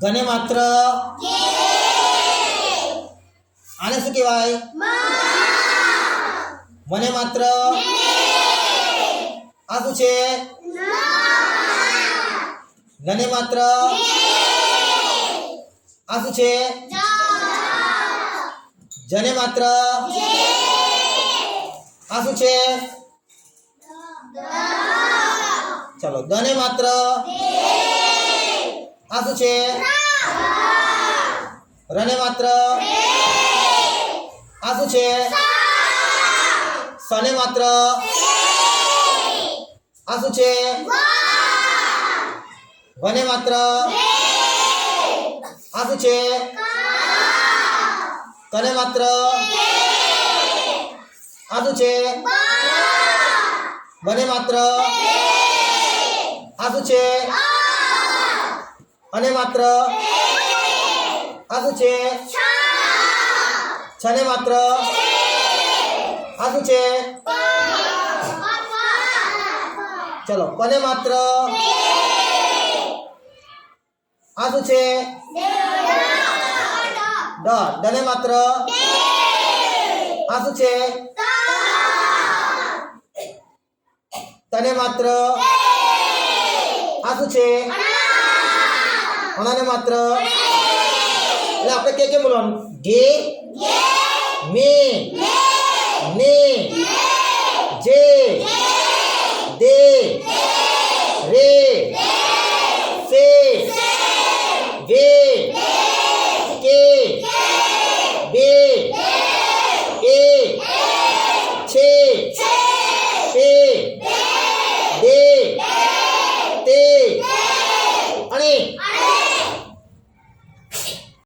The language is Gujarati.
ઘને માત્ર આને શું કહેવાય? મને માત્ર આ શું છે? ઘને માત્ર આ શું છે? જને માત્ર આ શું છે? ચલો દને માત્ર આ શું છે? રને માત્ર આ શું છે? સને માત્ર આ શું છે? વને માત્ર આ શું છે? કને માત્ર આ શું છે? બને માત્ર આ શું છે? અને માત્ર આ શું છે? છને માત્ર આ શું છે? ચલો પને માત્ર આ શું છે? દને માત્ર આ શું છે? તને માત્ર આ શું છે? અણાને માત્ર એટલે આપણે કે બોલવાનું ગે મે ને